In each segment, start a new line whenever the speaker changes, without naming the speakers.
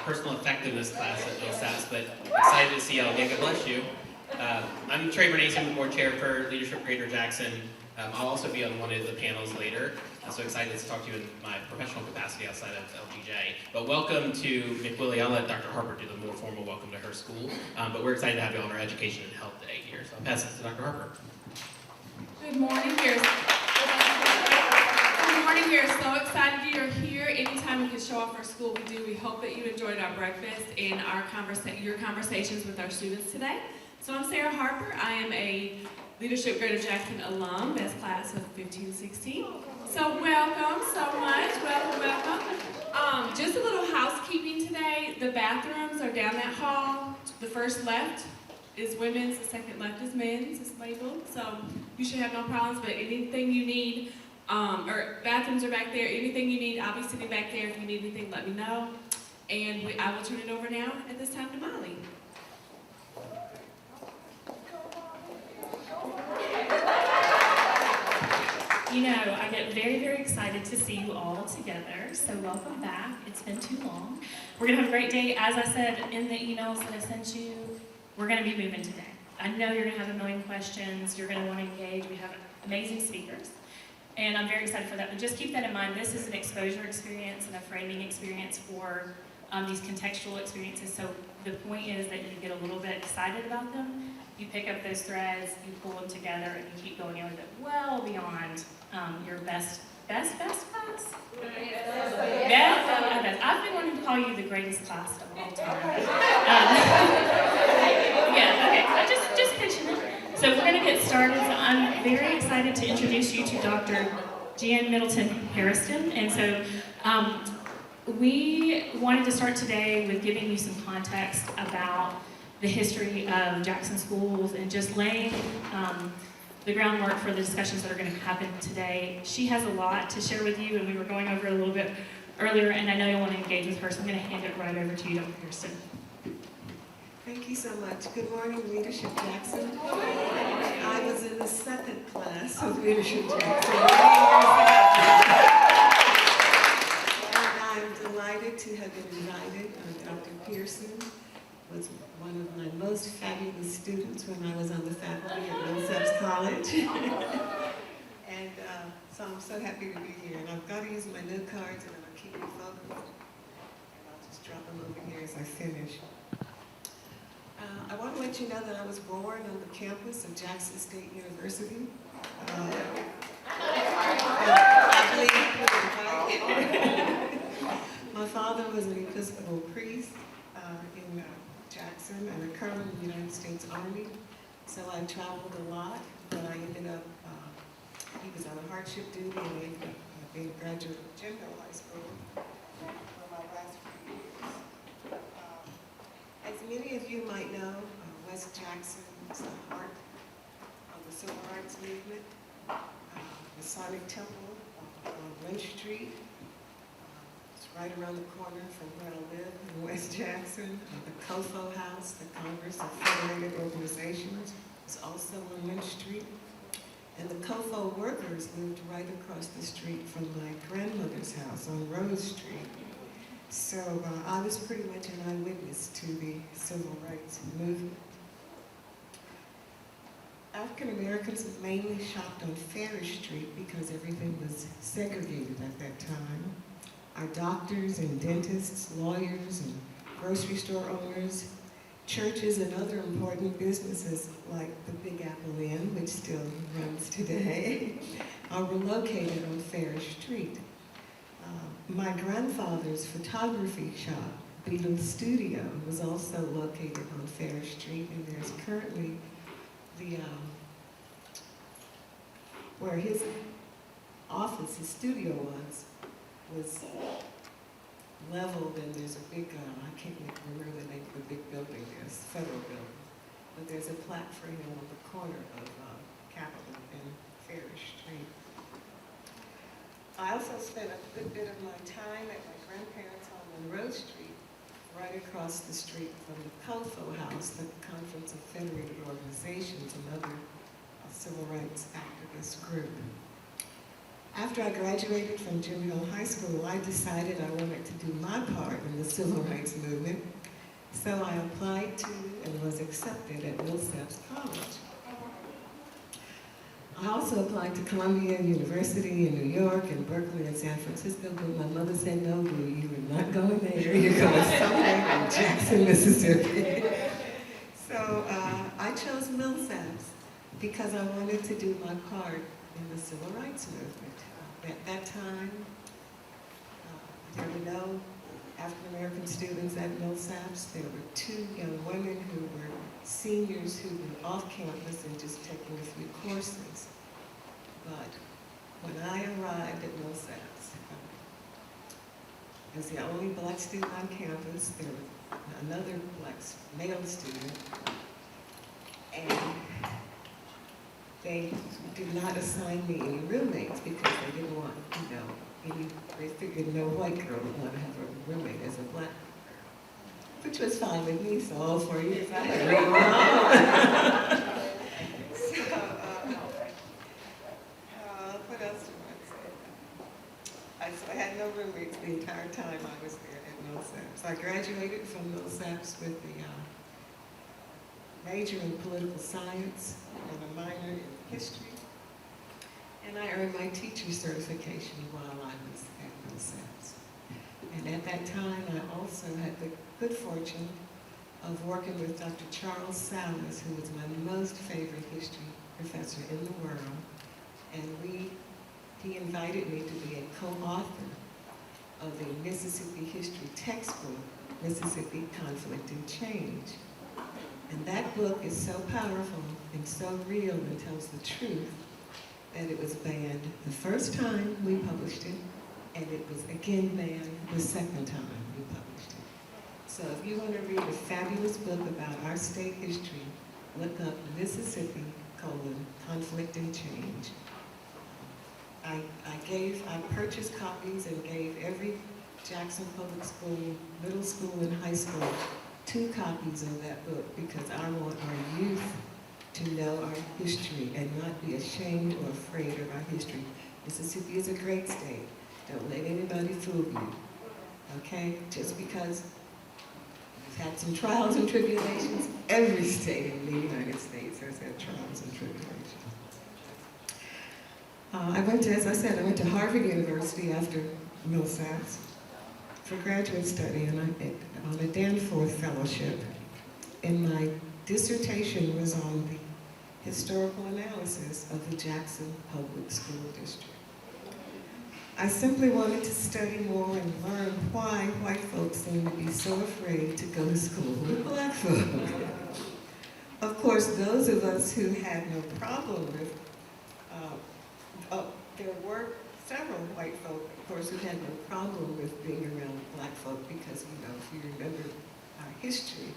personal effectiveness class at LSATS, but excited to see y'all again. God bless you. I'm Trey Bernace, the board chair for Leadership Greater Jackson. I'll also be on one of the panels later, so excited to talk to you in my professional capacity outside of LGJ. But welcome to McWillie. I'll let Dr. Harper do the more formal welcome to her school, but we're excited to have you on our Education and Health Day here. So I'll pass it to Dr. Harper.
Good morning. We are so excited you're here. Anytime we can show off our school, we do. We hope that you enjoyed our breakfast and your conversations with our students today. So I'm Sarah Harper. I am a Leadership Greater Jackson alum, best class of 15-16. So welcome so much. Welcome. Just a little housekeeping today. The bathrooms are down that hall. The first left is women's, the second left is men's. It's labeled. So you should have no problems, but anything you need, or bathrooms are back there. Anything you need, I'll be sitting back there. If you need anything, let me know. And I will turn it over now at this time to Molly.
You know, I get very, very excited to see you all together, so welcome back. It's been too long. We're going to have a great day. As I said in the emails that I sent you, we're going to be moving today. I know you're going to have a million questions. You're going to want to engage. We have amazing speakers, and I'm very excited for that. But just keep that in mind. This is an exposure experience and a framing experience for these contextual experiences. So the point is that you get a little bit excited about them. You pick up those threads, you pull them together, and you keep going in with it well beyond your best class? Best? I've been wanting to call you the greatest class of all time. Yeah, okay, I'm just pitching it. So we're gonna get started. So I'm very excited to introduce you to Dr.Jeanne Middleton Hairston. And so we wanted to start today with giving you some context about the history of Jackson schools and just laying the groundwork for the discussions that are going to happen today. She has a lot to share with you, and we were going over it a little bit earlier, and I know you'll want to engage with her, so I'm going to hand it right over to you, Dr. Hairston.
Thank you so much. Good morning, Leadership Jackson. I was in the second class of Leadership Jackson. And I'm delighted to have been invited. Dr. Pearson was one of my most fabulous students when I was on the faculty at LSAPS College. And so I'm so happy to be here. And I've got to use my note cards, and I'm going to keep you focused. And I'll just drop them over here as I finish. I want to let you know that I was born on the campus of Jackson State University. My father was an Episcopal priest in Jackson and a colonel in the United States Army. So I traveled a lot, but I ended up, he was on a hardship duty, and I ended up being a graduate of General High School for my last few years. As many of you might know, West Jackson is the heart of the civil rights movement. The Sonic Temple on Lynch Street. It's right around the corner from where I live in West Jackson. The COFO House, the Congress of Federated Organizations, is also on Lynch Street. And the COFO workers lived right across the street from my grandmother's house on Rose Street. So I was pretty much an eyewitness to the civil rights movement. African Americans mainly shopped on Farish Street because everything was segregated at that time. Our doctors and dentists, lawyers and grocery store owners, churches and other important businesses like the Big Apple Inn, which still runs today, were located on Farish Street. My grandfather's photography shop, Beetle Studio, was also located on Farish Street, and there's currently the, where his office, his studio was leveled, and there's a big, I can't remember the name of the big building, there's federal building, but there's a plaque for him on the corner of Capitol and Farish Street. I also spent a good bit of my time at my grandparents' home on Rose Street, right across the street from the COFO House, the Conference of Federated Organizations, another civil rights activist group. After I graduated from Jim Hill High School, I decided I wanted to do my part in the civil rights movement. So I applied to and was accepted at Millsaps College. I also applied to Columbia University in New York and Berkeley and San Francisco, but my mother said, no, Boo, you are not going there. You're going somewhere in Jackson, Mississippi. So I chose Millsaps because I wanted to do my part in the civil rights movement. At that time, there were no African-American students at Millsaps. There were 2 young women who were seniors who were off campus and just taking a few courses. But when I arrived at Millsaps, I was the only black student on campus. There was another black male student. And they did not assign me any roommates because they didn't want, they figured no white girl would want to have a roommate as a black girl, which was fine with me, so all 4 years I had a roommate. What else do I say? So I had no roommates the entire time I was there at Millsaps. I graduated from Millsaps with the major in political science and a minor in history. And I earned my teacher certification while I was at Millsaps. And at that time, I also had the good fortune of working with Dr. Charles Salas, who was my most favorite history professor in the world. And he invited me to be a co-author of the Mississippi history textbook, Mississippi Conflict and Change. And that book is so powerful and so real and tells the truth that it was banned the first time we published it, and it was again banned the second time we published it. So if you want to read a fabulous book about our state history, look up Mississippi, Conflict and Change. I purchased copies and gave every Jackson Public School, middle school and high school 2 copies of that book because I want our youth to know our history and not be ashamed or afraid of our history. Mississippi is a great state. Don't let anybody fool you, okay? Just because we've had some trials and tribulations, every state in the United States has had trials and tribulations. As I said, I went to Harvard University after Millsaps for graduate study and on a Danforth Fellowship. And my dissertation was on the historical analysis of the Jackson Public School District. I simply wanted to study more and learn why white folks seem to be so afraid to go to school with black folks. Of course, those of us who had no problem with, there were several white folk, of course, who had no problem with being around black folk because, if you remember our history,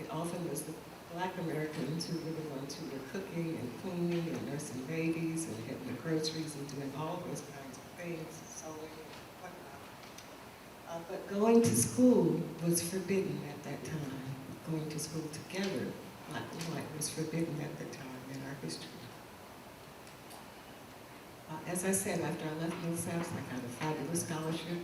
it often was the black Americans who were the ones who were cooking and cleaning and nursing babies and getting the groceries and doing all those kinds of things, sewing and whatnot. But going to school was forbidden at that time. Going to school together, black and white, was forbidden at that time in our history. As I said, after I left Millsaps, I got a fabulous scholarship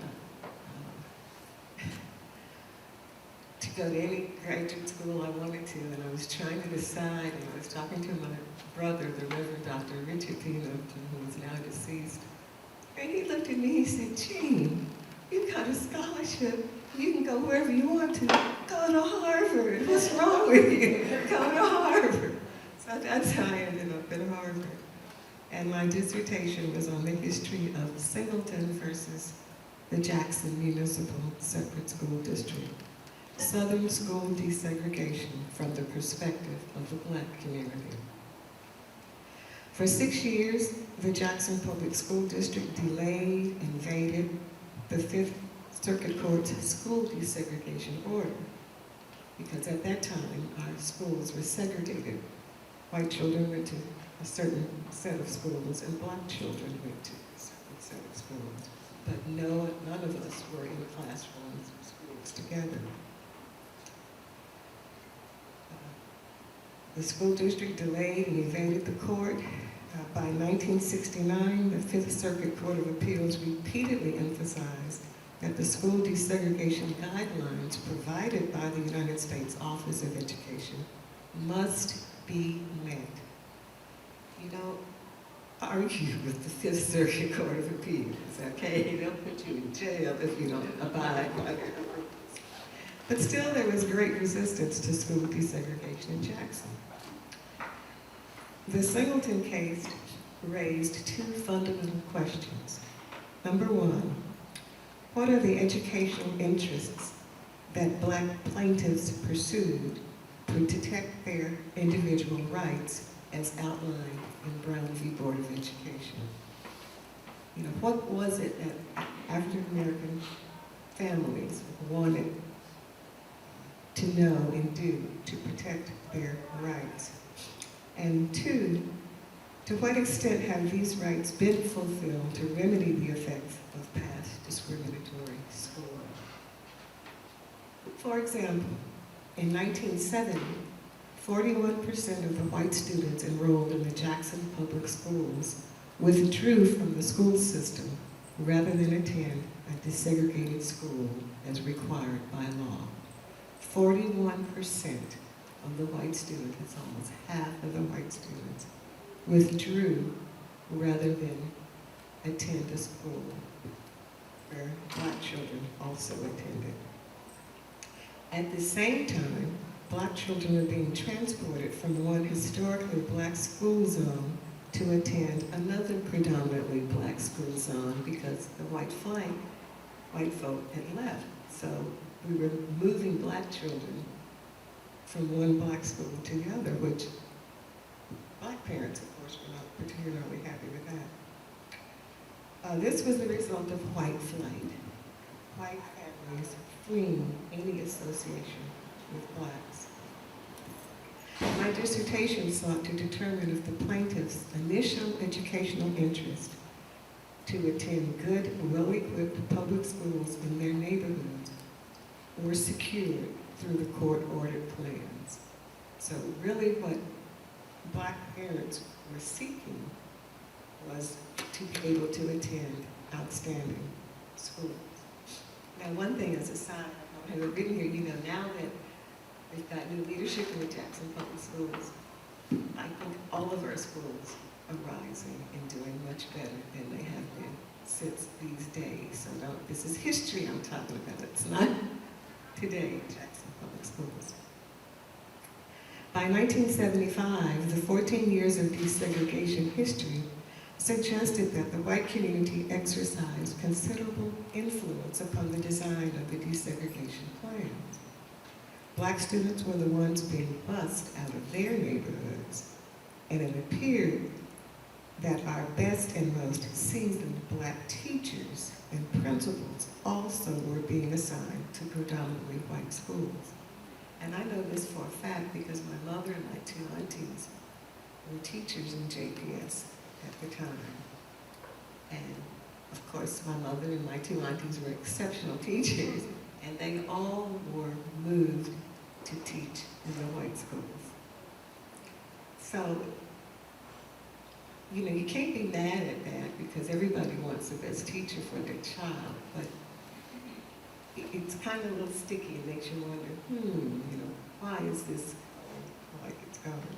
to go to any graduate school I wanted to, and I was trying to decide, and I was talking to my brother, the Reverend Dr. Richard P. Middleton, who is now deceased, and he looked at me, he said, Jeanne, you got a scholarship, you can go wherever you want to, go to Harvard, what's wrong with you? Go to Harvard. So that's how I ended up at Harvard. And my dissertation was on the history of Singleton versus the Jackson Municipal Separate School District. Southern school desegregation from the perspective of the black community. For 6 years, the Jackson Public School District delayed and evaded the Fifth Circuit Court's school desegregation order because at that time, our schools were segregated. White children went to a certain set of schools, and black children went to a certain set of schools. But none of us were in classrooms or schools together. The school district delayed and evaded the court. By 1969, the Fifth Circuit Court of Appeals repeatedly emphasized that the school desegregation guidelines provided by the United States Office of Education must be met. You don't argue with the Fifth Circuit Court of Appeals, okay? They'll put you in jail if you don't abide by their rules. But still, there was great resistance to school desegregation in Jackson. The Singleton case raised two fundamental questions. Number one, what are the educational interests that Black plaintiffs pursued to protect their individual rights as outlined in Brown v. Board of Education? You know, what was it that African American families wanted to know and do to protect their rights? And two, to what extent have these rights been fulfilled to remedy the effects of past discriminatory schooling? For example, in 1970, 41% of the white students enrolled in the Jackson Public Schools withdrew from the school system rather than attend a desegregated school as required by law. 41% of the white students, it's almost half of the white students, withdrew rather than attend a school where Black children also attended. At the same time, Black children were being transported from one historically Black school zone to attend another predominantly Black school zone because the white folk had left. So we were moving Black children from one Black school to the other, which Black parents, of course, were not particularly happy with that. This was the result of white flight. White families fleeing any association with Blacks. My dissertation sought to determine if the plaintiff's initial educational interest to attend good, well-equipped public schools in their neighborhoods were secured through the court-ordered plans. So really what Black parents were seeking was to be able to attend outstanding schools. Now, one thing as a side, I don't have it written here, you know, now that we've got new leadership in the Jackson Public Schools, I think all of our schools are rising and doing much better than they have been since these days. So this is history I'm talking about. It's not today, Jackson Public Schools. By 1975, the 14 years of desegregation history suggested that the white community exercised considerable influence upon the design of the desegregation plans. Black students were the ones being bused out of their neighborhoods, and it appeared that our best and most seasoned Black teachers and principals also were being assigned to predominantly white schools. And I know this for a fact because my mother and my two aunties were teachers in JPS at the time. And of course, my mother and my two aunties were exceptional teachers, and they all were moved to teach in the white schools. So, you know, you can't be mad at that because everybody wants the best teacher for their child, but it's kind of a little sticky. It makes you wonder, you know, why is this going like it's going?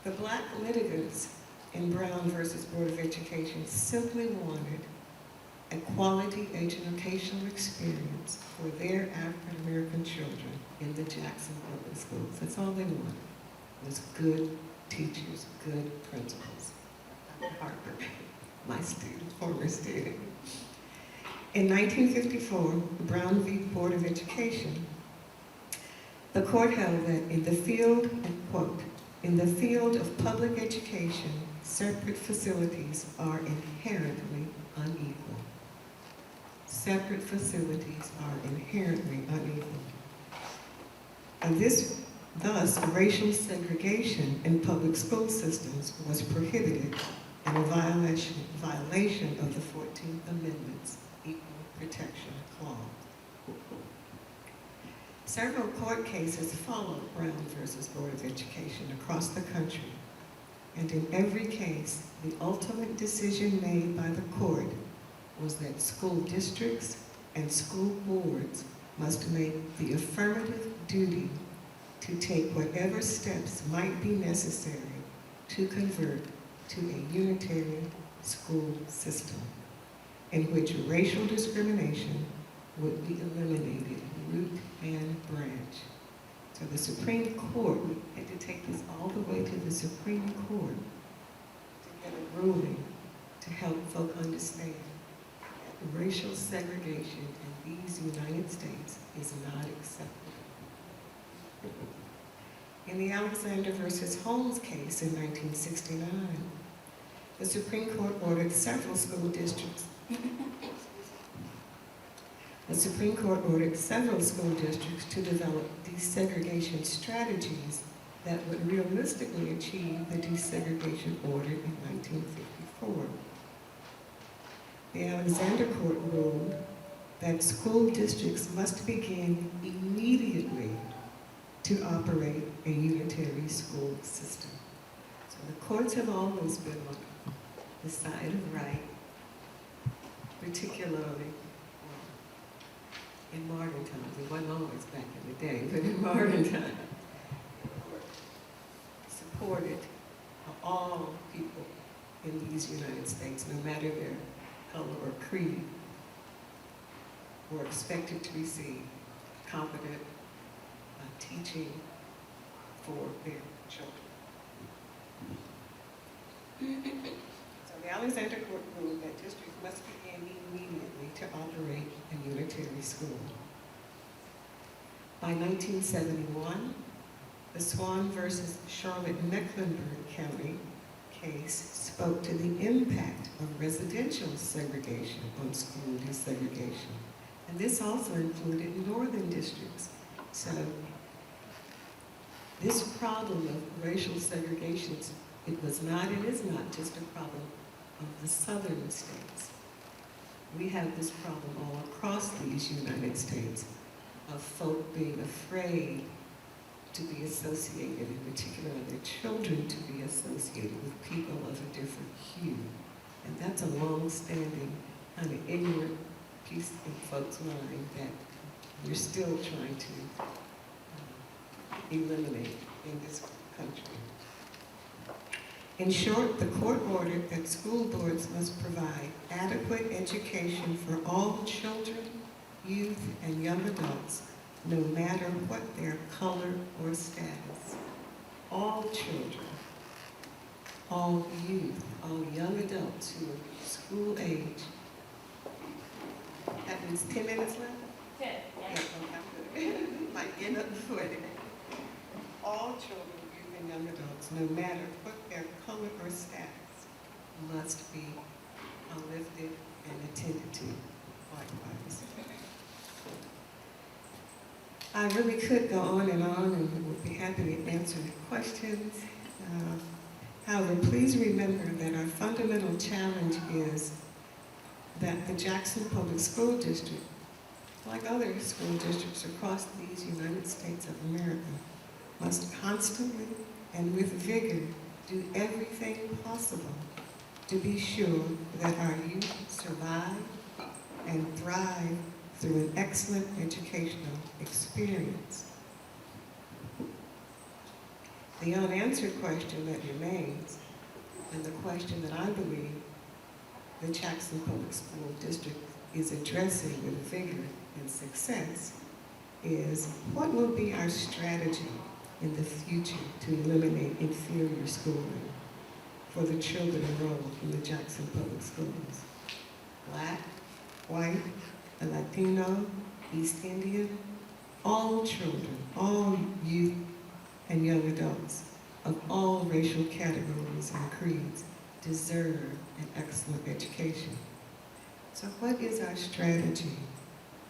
The Black litigants in Brown versus Board of Education simply wanted a quality educational experience for their African American children in the Jackson Public Schools. That's all they wanted, was good teachers, good principals. Harper, my student, former student. In 1954, Brown v. Board of Education, the court held that in the field, and quote, in the field of public education, separate facilities are inherently unequal. Separate facilities are inherently unequal. And thus, racial segregation in public school systems was prohibited and a violation of the 14th Amendment's Equal Protection Clause. Several court cases followed Brown versus Board of Education across the country, And in every case, the ultimate decision made by the court was that school districts and school boards must make the affirmative duty to take whatever steps might be necessary to convert to a unitary school system in which racial discrimination would be eliminated root and branch. So the Supreme Court had to take this all the way to the Supreme Court to get a ruling to help folk understand that racial segregation in these United States is not acceptable. In the Alexander versus Holmes case in 1969, the Supreme Court ordered several school districts to develop desegregation strategies that would realistically achieve the desegregation ordered in 1954. The Alexander Court ruled that school districts must begin immediately to operate a unitary school system. So the courts have always been on the side of right, particularly in modern times. It wasn't always back in the day, but in modern times, the court supported all people in these United States, no matter their color or creed, were expected to receive competent teaching for their children. So the Alexander Court ruled that districts must begin immediately to operate a unitary school. By 1971, the Swan versus Charlotte-Mecklenburg County case spoke to the impact of residential segregation on school desegregation. And this also included northern districts. So this problem of racial segregation, it was not and is not just a problem of the southern states. We have this problem all across these United States of folk being afraid to be associated, in particular their children to be associated with people of a different hue. And that's a long-standing, kind of ignorant piece in folks' mind that we're still trying to eliminate in this country. In short, the court ordered that school boards must provide adequate education for all children, youth, and young adults, no matter what their color or status. All children, all youth, all young adults who are school age. That means 10 minutes left?
10,
Yeah, okay. Might end up before that. All children, youth, and young adults, no matter what their color or status, must be uplifted and attended to likewise. I really could go on and would be happy to answer questions. However, please remember that our fundamental challenge is that the Jackson Public School District, like other school districts across these United States of America, must constantly and with vigor do everything possible to be sure that our youth survive and thrive through an excellent educational experience. The unanswered question that remains, and the question that I believe the Jackson Public School District is addressing with vigor and success, is what will be our strategy in the future to eliminate inferior schooling for the children enrolled in the Jackson Public Schools? Black, white, Latino, East Indian, all children, all youth and young adults of all racial categories and creeds deserve an excellent education. So what is our strategy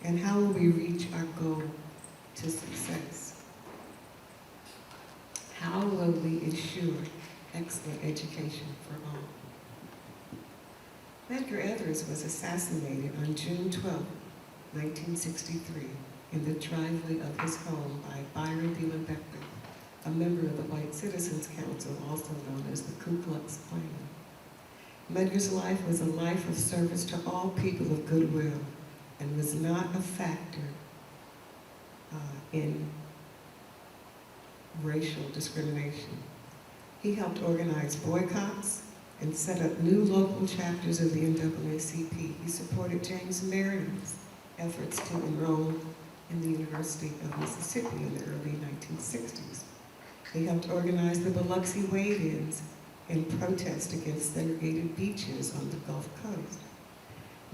and how will we reach our goal to success? How will we ensure excellent education for all? Medgar Evers was assassinated on June 12, 1963, in the driveway of his home by Byron D. Beckman, a member of the White Citizens Council, also known as the Ku Klux Klan. Medgar's life was a life of service to all people of goodwill and was not a factor in racial discrimination. He helped organize boycotts and set up new local chapters of the NAACP. He supported James Meredith's efforts to enroll in the University of Mississippi in the early 1960s. He helped organize the Biloxi wade-ins in protest against segregated beaches on the Gulf Coast.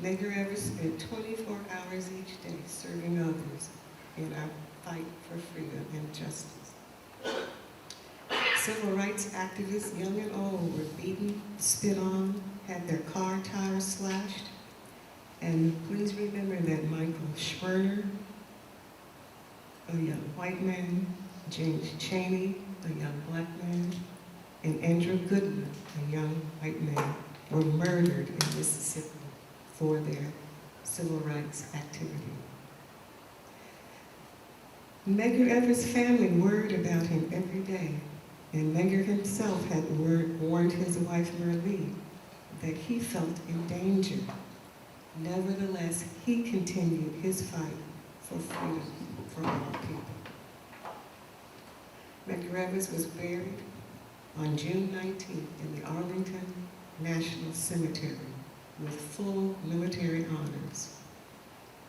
Medgar Evers spent 24 hours each day serving others in our fight for freedom and justice. Civil rights activists, young and old, were beaten, spit on, had their car tires slashed. And please remember that Michael Schwerner, a young white man, James Chaney, a young black man, and Andrew Goodman, a young white man, were murdered in Mississippi for their civil rights activity. Medgar Evers' family worried about him every day, and Medgar himself had warned his wife Merle that he felt in danger. Nevertheless, he continued his fight for freedom for all people. Medgar Evers was buried on June 19th in the Arlington National Cemetery with full military honors.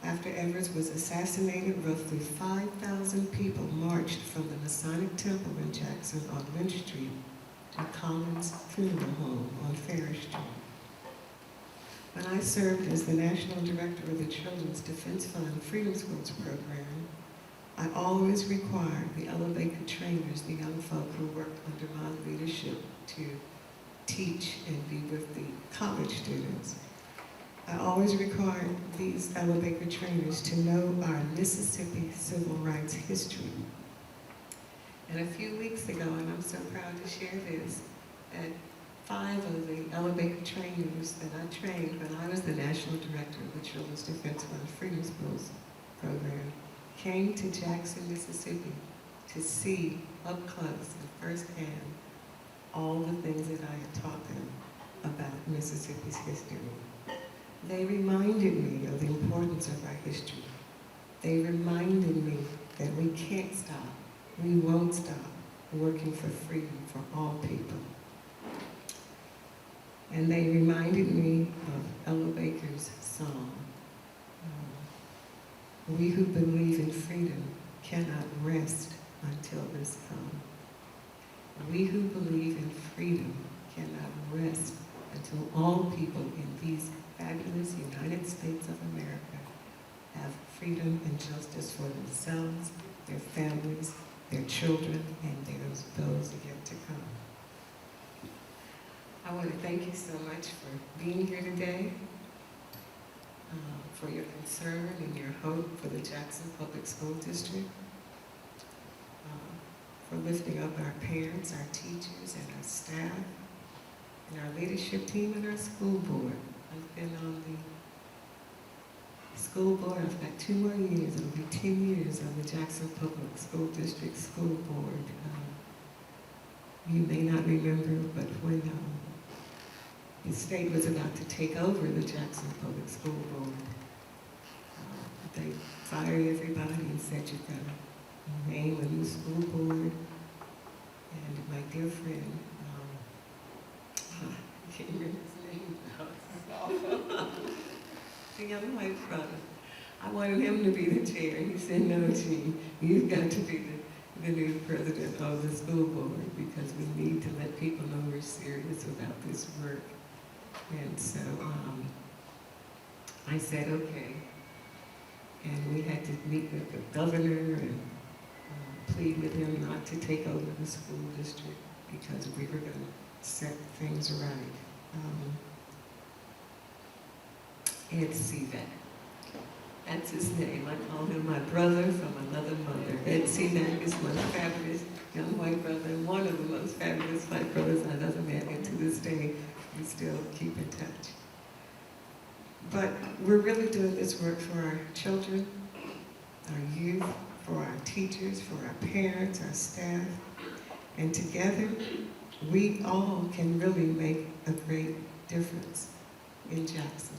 After Evers was assassinated, roughly 5,000 people marched from the Masonic Temple in Jackson on Lynch Street to Collins Funeral Home on Farish Street. When I served as the National Director of the Children's Defense Fund Freedom Schools program, I always required the elevator trainers, the young folk who worked under my leadership, to teach and be with the college students. I always required these elevator trainers to know our Mississippi civil rights history. And a few weeks ago, and I'm so proud to share this, that 5 of the elevator trainers that I trained when I was the National Director of the Children's Defense Fund Freedom Schools program came to Jackson, Mississippi to see up close and firsthand all the things that I had taught them about Mississippi's history. They reminded me of the importance of our history. They reminded me that we can't stop, we won't stop working for freedom for all people. And they reminded me of Ella Baker's song, we who believe in freedom cannot rest until this comes. We who believe in freedom cannot rest until all people in these fabulous United States of America have freedom and justice for themselves, their families, their children, and those yet to come. I want to thank you so much for being here today, for your concern and your hope for the Jackson Public School District, for lifting up our parents, our teachers, and our staff, and our leadership team and our school board. I've been on the school board. I've got 2 more years. It'll be 10 years on the Jackson Public School District School Board. You may not remember, but when the state was about to take over the Jackson Public School Board, they fired everybody and said, you've got to name a new school board. And my dear friend, I can't remember his name now. The young white brother. I wanted him to be the chair. He said, no, Jeanne, you've got to be the new president of the school board because we need to let people know we're serious about this work. And so I said, okay. And we had to meet with the governor and plead with him not to take over the school district because we were going to set things right. Ed Seaback. That's his name. I call him my brother from another mother. Ed Seaback is my fabulous young white brother and one of the most fabulous white brothers I've ever met. And to this day, we still keep in touch. But we're really doing this work for our children, our youth, for our teachers, for our parents, our staff. And together, we all can really make a great difference in Jackson.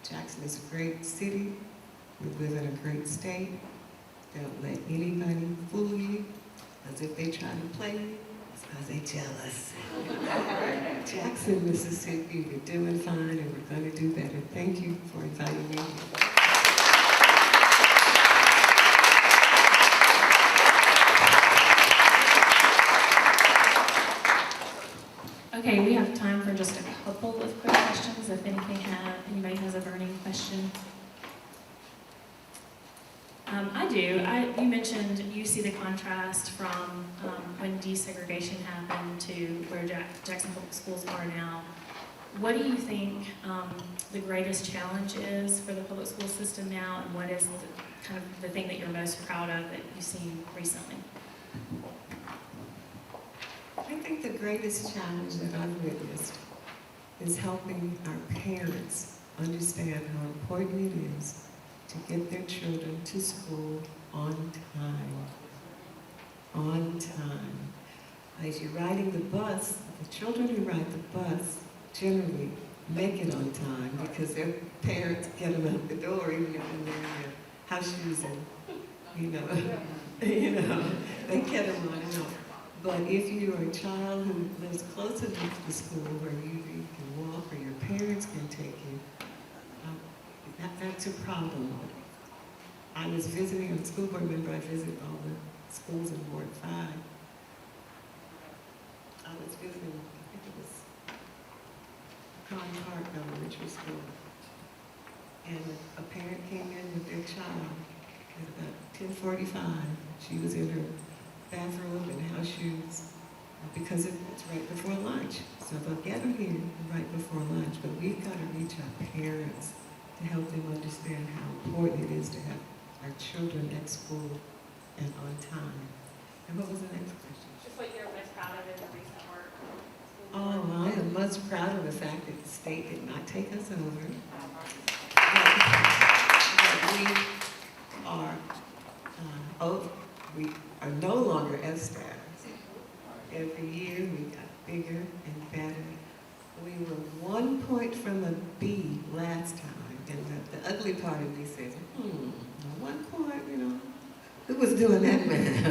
Jackson is a great city. We live in a great state. Don't let anybody fool you, as if they try to play you. It's because they're jealous. Jackson, Mississippi, we're doing fine and we're going to do better. Thank you for inviting me.
Okay, we have time for just a couple of quick questions if anybody has a burning question. I do. You mentioned you see the contrast from when desegregation happened to where Jackson Public Schools are now. What do you think the greatest challenge is for the public school system now, and what is kind of the thing that you're most proud of that you've seen recently?
I think the greatest challenge that I've witnessed is helping our parents understand how important it is to get their children to school on time. On time. As you're riding the bus, the children who ride the bus generally make it on time because their parents get them out the door even if they're in their house shoes and, they get them on out. But if you are a child who lives closer to the school where you can walk or your parents can take you, that's a problem. I was visiting, I'm a school board member, I visited all the schools in Ward 5. I was visiting, I think it was Conn Park Elementary School. And a parent came in with their child at about 10:45. She was in her bathrobe and house shoes because it's right before lunch. So they'll get them here right before lunch, but we've got to reach our parents to help them understand how important it is to have our children at school and on time. And what was the next question?
Just what you're most proud of in the recent work.
Oh, I am most proud of the fact that the state did not take us over. We are no longer F-staffs. Every year we got bigger and better. We were 1 point from a B last time, and the ugly part of me says, 1 point, who was doing that math?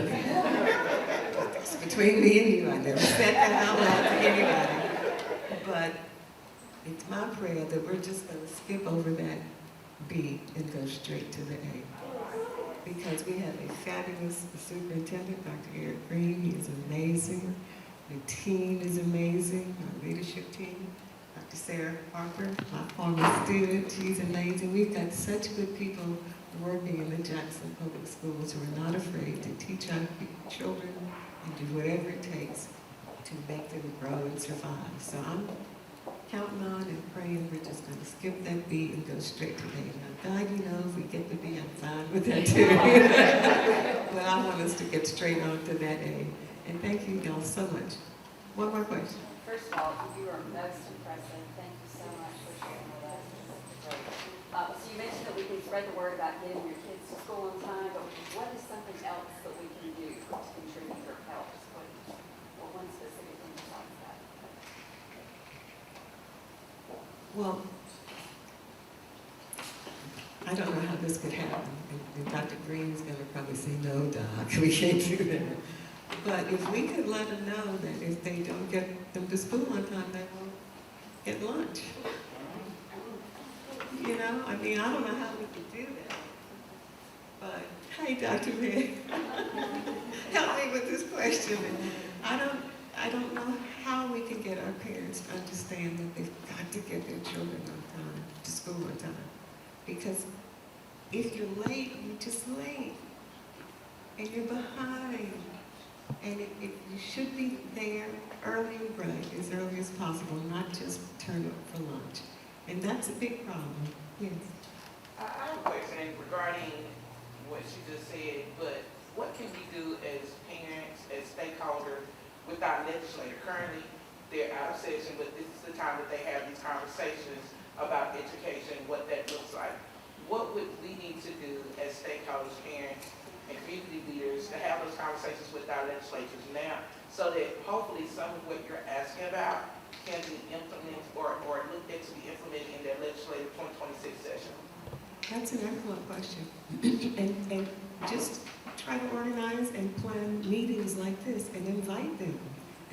It's between me and you. I never said that out loud to anybody. But it's my prayer that we're just going to skip over that B and go straight to the A. Because we have a fabulous superintendent, Dr. Eric Green. He is amazing. The team is amazing, our leadership team. Dr. Sarah Harper, my former student, she's amazing. We've got such good people working in the Jackson Public Schools who are not afraid to teach our children and do whatever it takes to make them grow and survive. So I'm counting on and praying we're just going to skip that B and go straight to A. Now, God, if we get the B, I'm fine with that too. But I want us to get straight on to that A. And thank you y'all so much. One more question.
First of all, you are most impressive. Thank you so much for sharing with us. This is great. So you mentioned that we can spread the word about getting your kids to school on time, but what is something else that we can do to contribute or help? What one specific thing besides that?
Well, I don't know how this could happen. And Dr. Green is going to probably say, no, Doc, we can't do that. But if we could let them know that if they don't get them to school on time, they won't get lunch. I don't know how we could do that. But, hey, Dr. Red, help me with this question. I don't know how we can get our parents to understand that they've got to get their children on time, to school on time. Because if you're late, you're just late. And you're behind. And you should be there early and bright, as early as possible, not just turn up for lunch. And that's a big problem. Yes.
I have a question regarding what she just said, but what can we do as parents, as stakeholders, with our legislator? Currently, they're out of session, but this is the time that they have these conversations about education, what that looks like. What would we need to do as stakeholders, parents, and conversations with our legislators now, so that hopefully some of what you're asking about can be implemented or looked into be implemented in that legislative 2026 session.
That's an excellent question. And just try to organize and plan meetings like this and invite them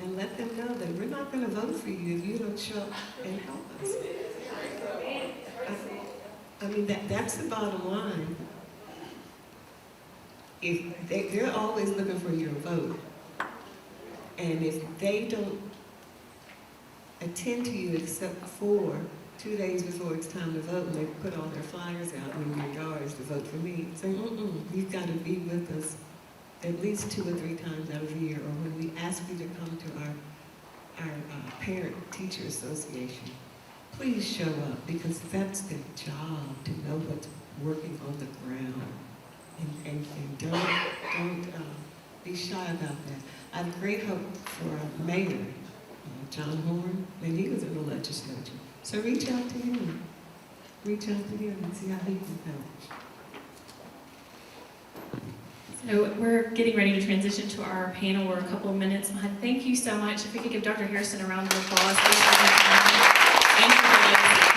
and let them know that we're not going to vote for you if you don't show up and help us. I mean, that's the bottom line. If they're always looking for your vote, and if they don't attend to you except for 2 days before it's time to vote, and they put all their flyers out in your yards to vote for me, say, you've got to be with us at least 2 or 3 times out of the year, or when we ask you to come to our parent-teacher association, please show up, because that's their job, to know what's working on the ground. And don't be shy about that. I have great hope for our mayor, John Horn, and he was in the legislature. So reach out to him. Reach out to him and see how he can help.
So we're getting ready to transition to our panel. We're a couple of minutes behind. Thank you so much. If we could give Dr. Hairston a round of applause. And for those